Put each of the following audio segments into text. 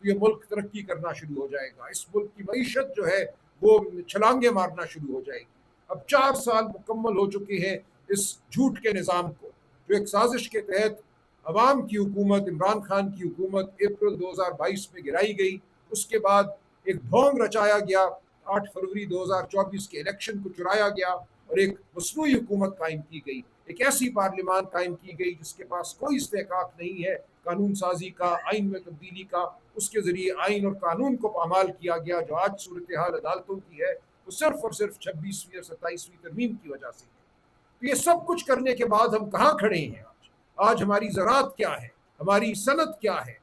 تو یہ ملک ترقی کرنا شروع ہو جائے گا، اس ملک کی معیشت جو ہے وہ چھلانگیں مارنا شروع ہو جائے گی۔ اب 4 سال مکمل ہو چکے ہیں اس جھوٹ کے نظام کو، جو ایک سازش کے تحت عوام کی حکومت، عمران خان کی حکومت اپریل 2022 میں گرائی گئی۔ اس کے بعد ایک ڈھونگ رچایا گیا، 8 فروری 2024 کے الیکشن کو چرایا گیا اور ایک مصنوعی حکومت قائم کی گئی، ایک ایسی پارلیمان قائم کی گئی جس کے پاس کوئی استحقاق نہیں ہے قانون سازی کا، آئین میں تبدیلی کا۔ اس کے ذریعے آئین اور قانون کو پامال کیا گیا۔ جو آج صورتحال عدالتوں کی ہے وہ صرف اور صرف 26ویں اور 27ویں ترمیم کی وجہ سے ہے۔ تو یہ سب کچھ کرنے کے بعد ہم کہاں کھڑے ہیں آج ہماری زراعت کیا ہے، ہماری صنعت کیا ہے؟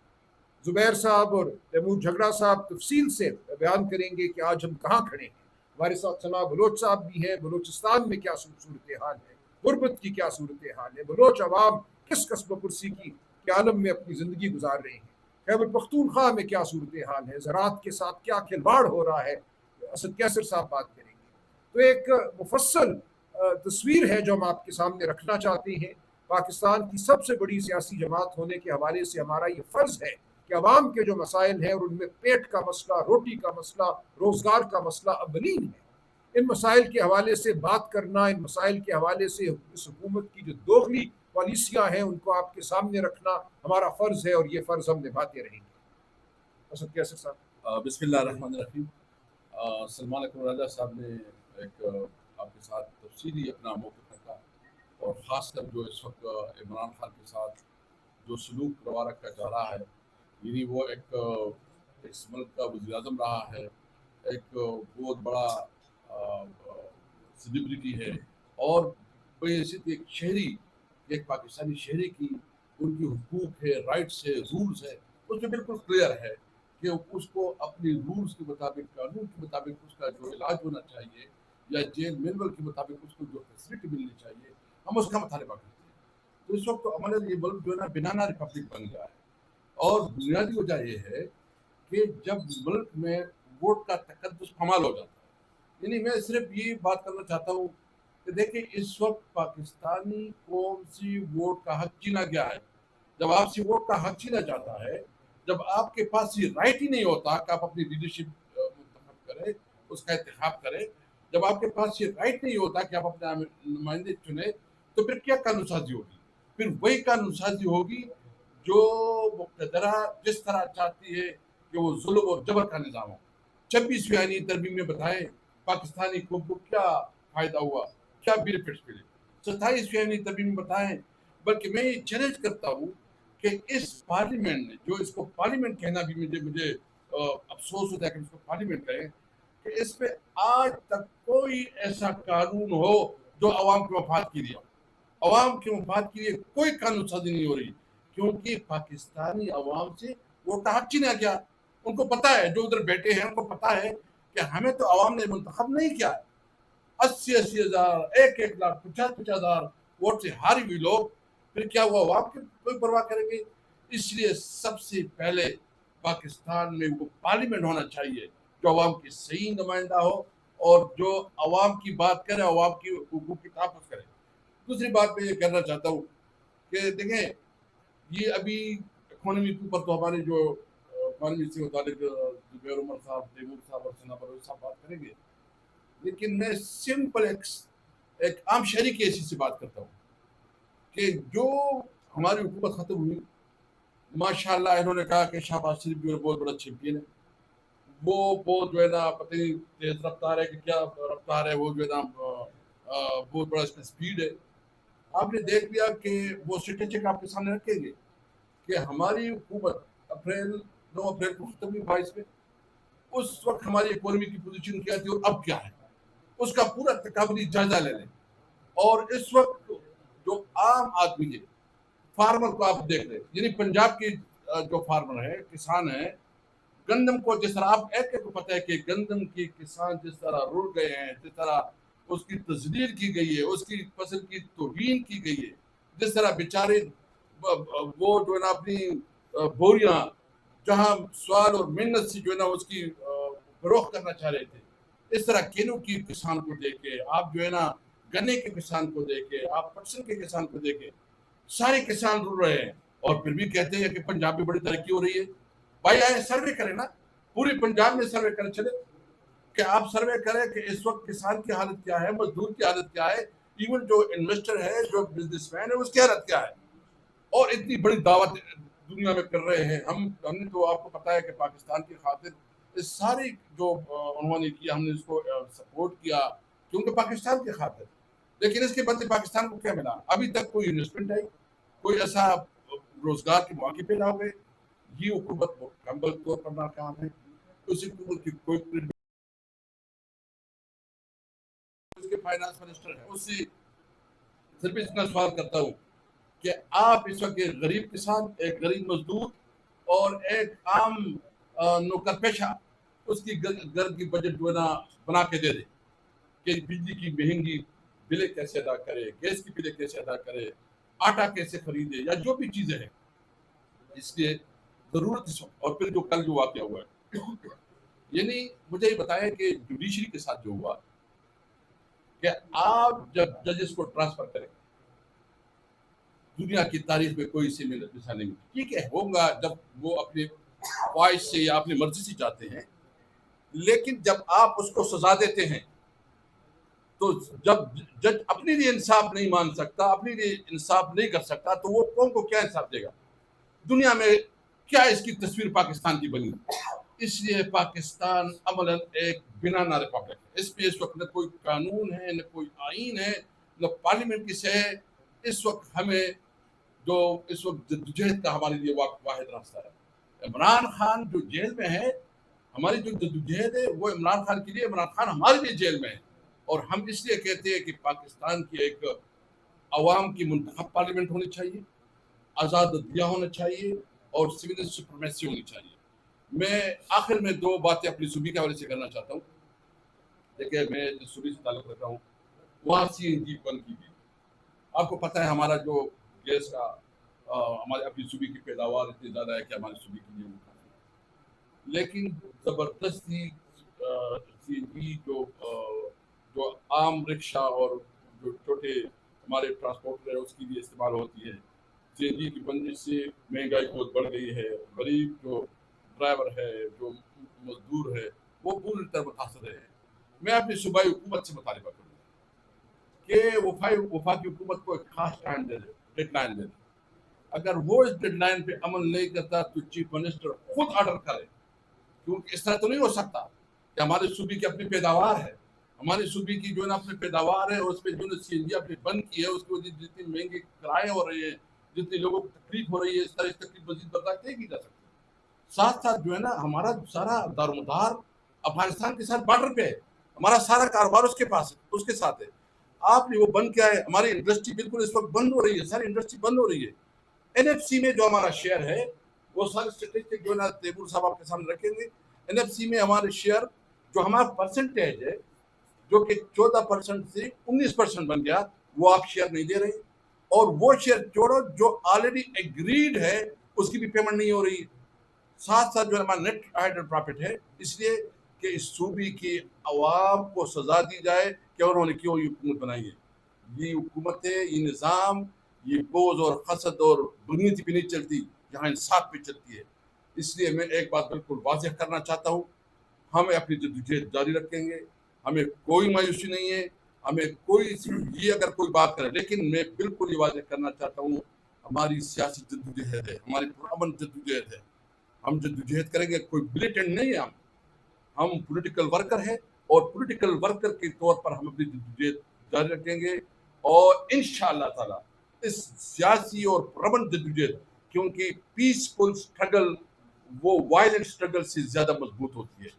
زبیر صاحب اور تیمور جھگڑا صاحب تفصیل سے بیان کریں گے کہ آج ہم کہاں کھڑے ہیں۔ ہمارے ساتھ ثنا بلوچ صاحب بھی ہیں، بلوچستان میں کیا صورتحال ہے، غربت کی کیا صورتحال ہے، بلوچ عوام کس قصب و کرسی کی عالم میں اپنی زندگی گزار رہے ہیں، خیبر پختونخوا میں کیا صورتحال ہے، زراعت کے ساتھ کیا کھلواڑ ہو رہا ہے، اسد کیسر صاحب بات کریں گے۔ تو ایک مفصل تصویر ہے جو ہم آپ کے سامنے رکھنا چاہتے ہیں۔ پاکستان کی سب سے بڑی سیاسی جماعت ہونے کے حوالے سے ہمارا یہ فرض ہے کہ عوام کے جو مسائل ہیں اور ان میں پیٹ کا مسئلہ، روٹی کا مسئلہ، روزگار کا مسئلہ اولین ہے۔ ان مسائل کے حوالے سے بات کرنا، ان مسائل کے حوالے سے اس حکومت کی جو دوغلی پالیسیاں ہیں ان کو آپ کے سامنے رکھنا ہمارا فرض ہے، اور یہ فرض ہم نبھاتے رہیں گے۔ اسد کیسر صاحب۔ بسم اللہ الرحمن الرحیم۔ سلمان اکرم راجہ صاحب نے ایک آپ کے ساتھ تفصیلی اپنا موقف رکھا، اور خاص کر جو اس وقت عمران خان کے ساتھ جو سلوک روا رکھا جا رہا ہے، یعنی وہ ایک اس ملک کا وزیر اعظم رہا ہے، ایک بہت بڑا سیلیبریٹی ہے، اور بحیثیت ایک شہری، ایک پاکستانی شہری کی ان کی حقوق ہے، رائٹس ہے، رولز ہے، اس میں بالکل کلیئر ہے کہ اس کو اپنی رولز کے مطابق، قانون کے مطابق اس کا جو علاج ہونا چاہیے، یا جیل مینول کے مطابق اس کو جو فیسلٹی ملنی چاہیے، ہم اس کا مطالبہ کرتے ہیں۔ تو اس وقت ہمارا یہ ملک جو ہے نا بنانا ریپبلک بن گیا ہے، اور بنیادی وجہ یہ ہے کہ جب ملک میں ووٹ کا تقدس پامال ہو جاتا ہے۔ یعنی میں صرف یہ بات کرنا چاہتا ہوں کہ دیکھیں اس وقت پاکستانی قوم سے ووٹ کا حق چھینا گیا ہے۔ جب آپ سے ووٹ کا حق چھینا جاتا ہے، جب آپ کے پاس یہ رائٹ ہی نہیں ہوتا کہ آپ اپنی لیڈرشپ منتخب کریں، اس کا انتخاب کریں، جب آپ کے پاس یہ رائٹ نہیں ہوتا کہ آپ اپنے نمائندے چنیں، تو پھر کیا قانون سازی ہوگی؟ پھر وہی قانون سازی ہوگی جو مقتدرہ جس طرح چاہتی ہے کہ وہ ظلم اور جبر کا نظام ہو۔ 26ویں آئینی ترمیم میں بتائیں پاکستانی قوم کو کیا فائدہ ہوا، کیا بینیفٹس ملے۔ 27ویں آئینی ترمیم میں بتائیں۔ بلکہ میں یہ چیلنج کرتا ہوں کہ اس پارلیمنٹ نے، جو اس کو پارلیمنٹ کہنا بھی مجھے افسوس ہوتا ہے کہ اس کو پارلیمنٹ کہیں، کہ اس میں آج تک کوئی ایسا قانون ہو جو عوام کے مفاد کے لیے ہو۔ عوام کے مفاد کے لیے کوئی قانون سازی نہیں ہو رہی، کیونکہ پاکستانی عوام سے وہ حق چھینا گیا۔ ان کو پتا ہے، جو ادھر بیٹھے ہیں ان کو پتا ہے کہ ہمیں تو عوام نے منتخب نہیں کیا۔ 80 ہزار، 1 لاکھ 50 ہزار ووٹ سے ہاری ہوئی لوگ، پھر کیا وہ عوام کی کوئی پرواہ کریں گے؟ اس لیے سب سے پہلے پاکستان میں وہ پارلیمنٹ ہونا چاہیے جو عوام کی صحیح نمائندہ ہو، اور جو عوام کی بات کرے، عوام کی حقوق کی تحفظ کرے۔ دوسری بات میں یہ کہنا چاہتا ہوں کہ دیکھیں، یہ ابھی اکانومی کے اوپر تو ہمارے جو اکانومی سے متعلق زبیر عمر صاحب، تیمور صاحب اور ثنا بلوچ صاحب بات کریں گے، لیکن میں سمپل ایک عام شہری کی حیثیت سے بات کرتا ہوں کہ جو ہماری حکومت ختم ہوئی، ماشاءاللہ انہوں نے کہا کہ شہباز شریف جو ہے بہت بڑا چیمپئن ہے، وہ بہت جو ہے نا پتہ نہیں تیز رفتار ہے کہ کیا رفتار ہے، وہ جو ہے نا بہت بڑا اس میں سپیڈ ہے۔ آپ نے دیکھ لیا کہ وہ اسٹیٹسٹک آپ کے سامنے رکھیں گے کہ ہماری حکومت 9 اپریل کو ختم ہوئی 22 میں، اس وقت ہماری اکانومی کی پوزیشن کیا تھی اور اب کیا ہے، اس کا پورا تکاملی جائزہ لے لیں۔ اور اس وقت جو عام آدمی ہے، فارمر کو آپ دیکھ لیں، یعنی پنجاب کی جو فارمر ہے، کسان ہے، گندم کو جس طرح آپ ایک کو پتہ ہے کہ گندم کی کسان جس طرح رڑ گئے ہیں، جس طرح اس کی تذلیل کی گئی ہے، اس کی فصل کی توہین کی گئی ہے، جس طرح بیچارے وہ جو ہے نا اپنی بوریاں جہاں سوال اور محنت سے جو ہے نا اس کی فروخت کرنا چاہ رہے تھے، اس طرح کینو کی کسان کو دیکھ کے، آپ جو ہے نا گنے کے کسان کو دیکھ کے، آپ پٹسن کے کسان کو دیکھ کے، سارے کسان رڑ رہے ہیں، اور پھر بھی کہتے ہیں کہ پنجاب میں بڑی ترقی ہو رہی ہے۔ بھائی آئے سروے کریں نا, پوری پنجاب میں سروے کریں, چلے کہ آپ سروے کریں کہ اس وقت کسان کی حالت کیا ہے, مزدور کی حالت کیا ہے, ایون جو انویسٹر ہے, جو بزنس مین ہے, اس کی حالت کیا ہے. اور اتنی بڑی دعوت دنیا میں کر رہے ہیں. ہم نے تو آپ کو پتا ہے کہ پاکستان کی خاطر اس ساری جو انہوں نے کیا, ہم نے اس کو سپورٹ کیا کیونکہ پاکستان کی خاطر. لیکن اس کے بدلے پاکستان کو کیا ملا؟ ابھی تک کوئی انویسٹمنٹ آئی, کوئی ایسا روزگار کے مواقع پیدا ہو گئے. یہ حکومت مکمل طور پر ناکام ہے. اس حکومت کی کوئی فائنانس منسٹر ہے, اس سے صرف اتنا سوال کرتا ہوں کہ آپ اس وقت ایک غریب کسان, ایک غریب مزدور اور ایک عام نوکر پیشہ, اس کی گھر کی بجٹ جو ہے نا بنا کے دے دے کہ بجلی کی مہنگی بلیں کیسے ادا کرے, گیس کی بلیں کیسے ادا کرے, آٹا کیسے خریدے, یا جو بھی چیزیں ہیں. اس لیے ضرورت اس وقت, اور پھر جو کل جو واقعہ ہوا ہے, یعنی مجھے یہ بتایا کہ جوڈیشری کے ساتھ جو ہوا کہ آپ جب ججز کو ٹرانسفر کریں, دنیا کی تاریخ میں کوئی سے ایسا نہیں. ٹھیک ہے, ہوگا جب وہ اپنے خواہش سے یا اپنی مرضی سے جاتے ہیں, لیکن جب آپ اس کو سزا دیتے ہیں تو جب جج اپنی لیے انصاف نہیں مان سکتا, اپنی لیے انصاف نہیں کر سکتا, تو وہ قوم کو کیا انصاف دے گا؟ دنیا میں کیا اس کی تصویر پاکستان کی بنی؟ اس لیے پاکستان عملاً ایک بنانا ریپبلک ہے. اس پہ اس وقت نہ کوئی قانون ہے, نہ کوئی آئین ہے, نہ پارلیمنٹ کی سے ہے. اس وقت ہمیں جو اس وقت جدوجہد کا ہمارے لیے واحد راستہ ہے. عمران خان جو جیل میں ہے, ہماری جو جدوجہد ہے وہ عمران خان کے لیے, عمران خان ہمارے لیے جیل میں ہے. اور ہم اس لیے کہتے ہیں کہ پاکستان کی ایک عوام کی منتخب پارلیمنٹ ہونی چاہیے, آزاد عدلیہ ہونا چاہیے, اور سول سپریمیسی ہونی چاہیے. میں آخر میں دو باتیں اپنی صوبے کے حوالے سے کرنا چاہتا ہوں. دیکھیں, میں جس صوبے سے تعلق رکھتا ہوں وہاں CNG بند کی گئی. آپ کو پتہ ہے ہمارا جو گیس کا ہمارے اپنی صوبے کی پیداوار اتنی زیادہ ہے کہ ہمارے صوبے کے لیے وہ کافی ہے. لیکن زبردستی CNG جو عام رکشہ اور جو چھوٹے ہمارے ٹرانسپورٹر ہے اس کے لیے استعمال ہوتی ہے, CNG کی بندش سے مہنگائی بہت بڑھ گئی ہے. غریب جو ڈرائیور ہے, جو مزدور ہے, وہ پوری طرح متاثر رہے ہیں. میں اپنی صوبائی حکومت سے مطالبہ کروں کہ وفاقی حکومت کو ایک خاص ٹائم دے دے, ڈیڈ لائن دے دے. اگر وہ اس ڈیڈ لائن پہ عمل نہیں کرتا تو چیف منسٹر خود آرڈر کرے, کیونکہ اس طرح تو نہیں ہو سکتا کہ ہمارے صوبے کی اپنی پیداوار ہے, ہماری صوبے کی جو ہے نا اپنی پیداوار ہے, اس پہ جو ہے CNG اپنی بند کی ہے, اس کی وجہ جتنی مہنگی کرائے ہو رہے ہیں, جتنی لوگوں کو تکلیف ہو رہی ہے, اس طرح اس تکلیف مزید برداشت نہیں کی جا سکتی. ساتھ ساتھ جو ہے نا ہمارا سارا دارومدار افغانستان کے ساتھ بارڈر پہ ہے, ہمارا سارا کاروبار اس کے پاس ہے, اس کے ساتھ ہے. آپ نے وہ بند کیا ہے, ہماری انڈسٹری بالکل اس وقت بند ہو رہی ہے, ساری انڈسٹری بند ہو رہی ہے. NFC میں جو ہمارا شیئر ہے, وہ سارے اسٹیٹسٹک جو ہے نا تیمور صاحب آپ کے سامنے رکھیں گے. NFC میں ہمارے شیئر جو ہمارا پرسنٹیج ہے, جو کہ 14% سے 19% بن گیا, وہ آپ شیئر نہیں دے رہے. اور وہ شیئر چھوڑو جو آلریڈی ایگریڈ ہے, اس کی بھی پیمنٹ نہیں ہو رہی. ساتھ ساتھ جو ہمارا نیٹ ہائیڈر پروفٹ ہے, اس لیے کہ اس صوبے کی عوام کو سزا دی جائے کہ انہوں نے کیوں یہ حکومت بنائی ہے. یہ حکومت ہے, یہ نظام, یہ بوجھ اور حسد اور دنیتی پہ نہیں چلتی, یہاں انصاف پہ چلتی ہے. اس لیے میں ایک بات بالکل واضح کرنا چاہتا ہوں, ہم اپنی جدوجہد جاری رکھیں گے, ہمیں کوئی مایوسی نہیں ہے, ہمیں کوئی یہ اگر کوئی بات کرے. لیکن میں بالکل یہ واضح کرنا چاہتا ہوں, ہماری سیاسی جدوجہد ہے, ہماری پرامن جدوجہد ہے. ہم جدوجہد کریں گے, کوئی بلیٹنٹ نہیں ہے. ہم پولیٹیکل ورکر ہیں, اور پولیٹیکل ورکر کے طور پر ہم اپنی جدوجہد جاری رکھیں گے. اور انشاءاللہ تعالی اس سیاسی اور پرامن جدوجہد, کیونکہ پیسفل سٹرگل وہ وائلنٹ سٹرگل سے زیادہ مضبوط ہوتی ہے.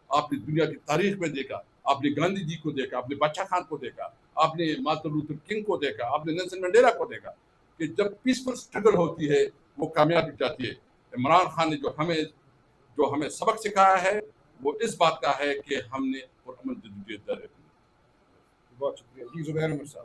آپ نے دنیا کی تاریخ میں دیکھا, آپ نے گاندھی جی کو دیکھا, آپ نے بادشاہ خان کو دیکھا, آپ نے مارٹن لوتھر کنگ کو دیکھا, آپ نے نیلسن منڈیلا کو دیکھا, کہ جب پیسفل سٹرگل ہوتی ہے وہ کامیابی جاتی ہے. عمران خان نے جو ہمیں سبق سکھایا ہے, وہ اس بات کا ہے کہ ہم نے پرامن جدوجہد جاری رکھی. بہت شکریہ جی. زبیر احمد صاحب.